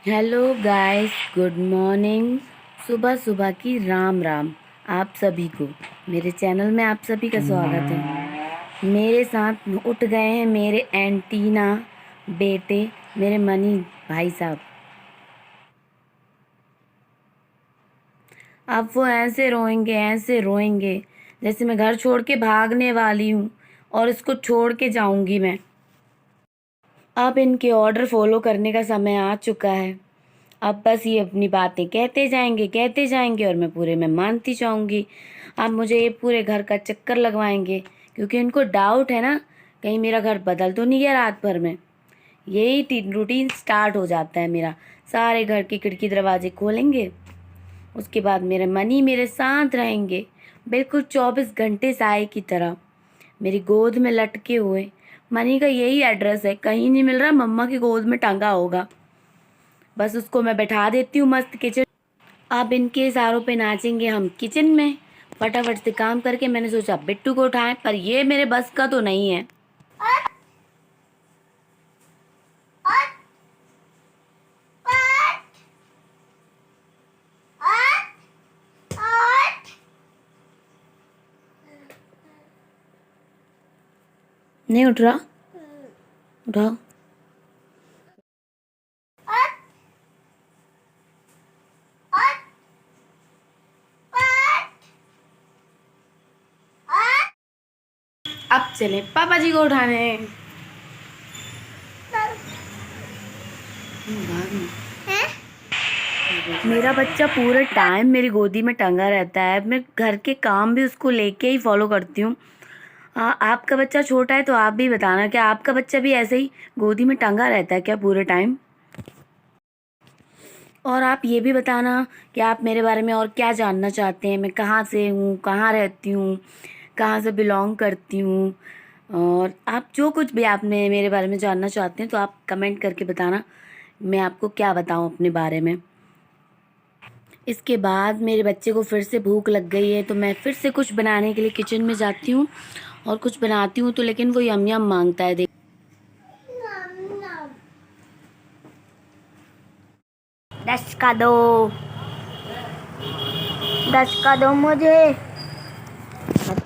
Hello guys, good morning. सुबह सुबह की राम राम आप सभी को। मेरे चैनल में आप सभी का स्वागत है। मेरे साथ उठ गए हैं मेरे एंटीना बेटे, मेरे मनी भाई साहब। अब वो ऐसे रोएंगे जैसे मैं घर छोड़ के भागने वाली हूँ और इसको छोड़ के जाऊंगी मैं। अब इनके ऑर्डर फॉलो करने का समय आ चुका है। अब बस ये अपनी बातें कहते जाएंगे और मैं पूरे में मानती जाऊंगी। अब मुझे ये पूरे घर का चक्कर लगवाएंगे क्योंकि इनको डाउट है ना, कहीं मेरा घर बदल तो नहीं गया रात भर में। यही रूटीन स्टार्ट हो जाता है मेरा। सारे घर की खिड़की दरवाजे खोलेंगे, उसके बाद मेरे मनी मेरे साथ रहेंगे बिल्कुल 24 घंटे साए की तरह, मेरी गोद में लटके हुए। मनी का यही एड्रेस है, कहीं नहीं मिल रहा, मम्मा की गोद में टांगा होगा। बस उसको मैं बैठा देती हूँ मस्त किचन। अब इनके इशारों पे नाचेंगे हम किचन में। फटाफट से काम करके मैंने सोचा बिट्टू को उठाएं, पर ये मेरे बस का तो नहीं है। नहीं उठ रहा, उठाओ। अब चले पापा जी को उठाने। मेरा बच्चा पूरे टाइम मेरी गोदी में टंगा रहता है। मैं घर के काम भी उसको लेके ही फॉलो करती हूँ। आपका बच्चा छोटा है तो आप भी बताना, क्या आपका बच्चा भी ऐसे ही गोदी में टंगा रहता है क्या पूरे टाइम? और आप ये भी बताना कि आप मेरे बारे में और क्या जानना चाहते हैं। मैं कहाँ से हूँ, कहाँ रहती हूँ, कहाँ से बिलोंग करती हूँ, और आप जो कुछ भी आपने मेरे बारे में जानना चाहते हैं तो आप कमेंट करके बताना, मैं आपको क्या बताऊँ अपने बारे में। इसके बाद मेरे बच्चे को फिर से भूख लग गई है तो मैं फिर से कुछ बनाने के लिए किचन में जाती हूँ और कुछ बनाती हूँ तो लेकिन वो यम यम मांगता है। 10 का दो, 10 का दो मुझे,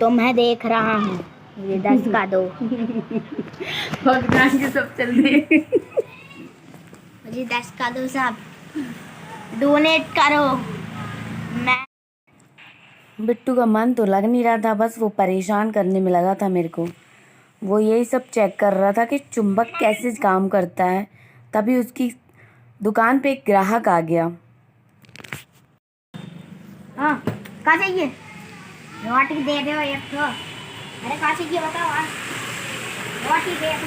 तो मैं देख रहा हूँ, मुझे 10 का दो। भगवान के सब चल रहे। मुझे 10 का दो साहब, डोनेट करो। मैं बिट्टू का मन तो लग नहीं रहा था, बस वो परेशान करने में लगा था मेरे को। वो यही सब चेक कर रहा था कि चुंबक कैसे काम करता है। तभी उसकी दुकान पे एक ग्राहक आ गया। हाँ, कहाँ चाहिए? रोटी दे दो एक तो। अरे कहाँ चाहिए बताओ। रोटी दे दो,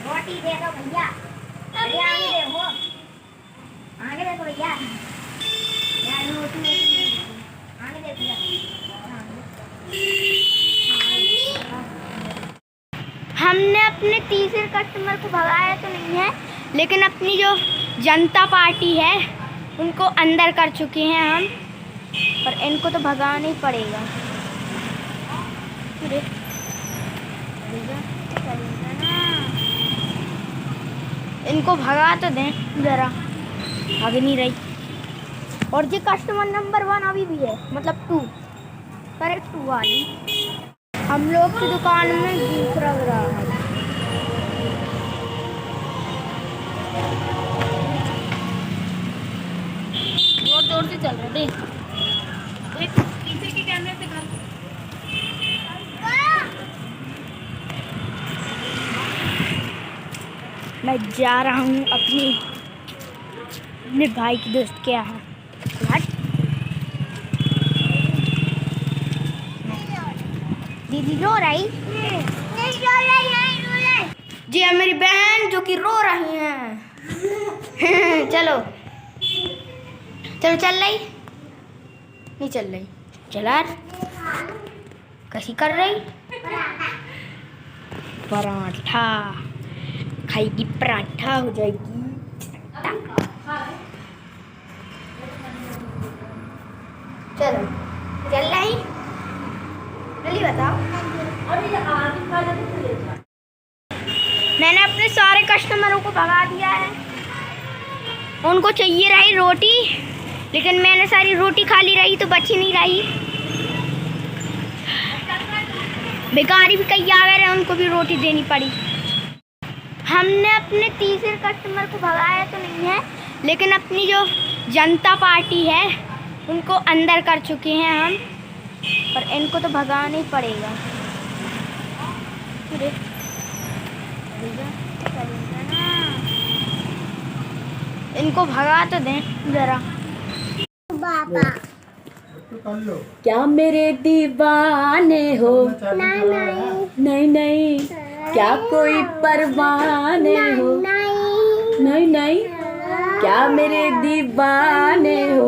रोटी दे दो भैया। अरे आगे देखो, आगे देखो भैया। यार रोटी आगे देखो। हमने अपने तीसरे कस्टमर को भगाया तो नहीं है, लेकिन अपनी जो जनता पार्टी है उनको अंदर कर चुके हैं हम, पर इनको तो भगाना ही पड़ेगा। इनको भगा तो दें जरा, भाग नहीं रही। और ये कस्टमर नंबर 1 अभी भी है, मतलब 2, करेक्ट 2 वाली। हम लोग की दुकान में दूसरा ग्राहक। जोर जोर से चल रहे, देख पीछे के कैमरे से कर। मैं जा रहा हूँ अपने भाई के दोस्त के यहाँ। दीदी रो रही? नहीं रो रही। जी है मेरी बहन जो कि रो रही हैं। चलो चलो, चल रही नहीं चल रही, चला कैसी कर रही? पराठा खाएगी, पराठा हो जाएगी। चलो चल रही, जल्दी बताओ। मैंने अपने सारे कस्टमरों को भगा दिया है। उनको चाहिए रही रोटी, लेकिन मैंने सारी रोटी खा ली रही तो बची नहीं रही। भिखारी भी कई आ गए, उनको भी रोटी देनी पड़ी। हमने अपने तीसरे कस्टमर को भगाया तो नहीं है, लेकिन अपनी जो जनता पार्टी है उनको अंदर कर चुके हैं हम, पर इनको तो भगाना ही पड़ेगा। इनको भगा तो दें जरा। बाबा क्या मेरे दीवाने हो? नहीं नहीं। क्या कोई परवाने हो? नहीं नहीं। क्या मेरे दीवाने हो?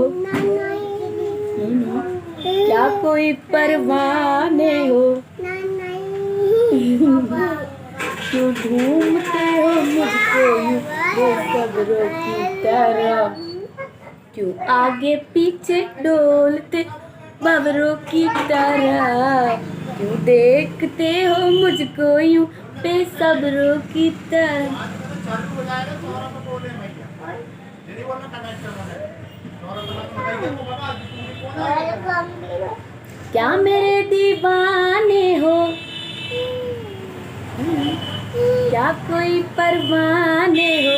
क्या कोई परवाने हो? क्यों ढूंढते हो मुझको यूं बेसब्रों की तरह? क्यों आगे पीछे डोलते भंवरों की तरह? क्यों देखते हो मुझको यूं बेसब्रों की तरह? क्या मेरे दीवाने हो? क्या कोई परवाने हो?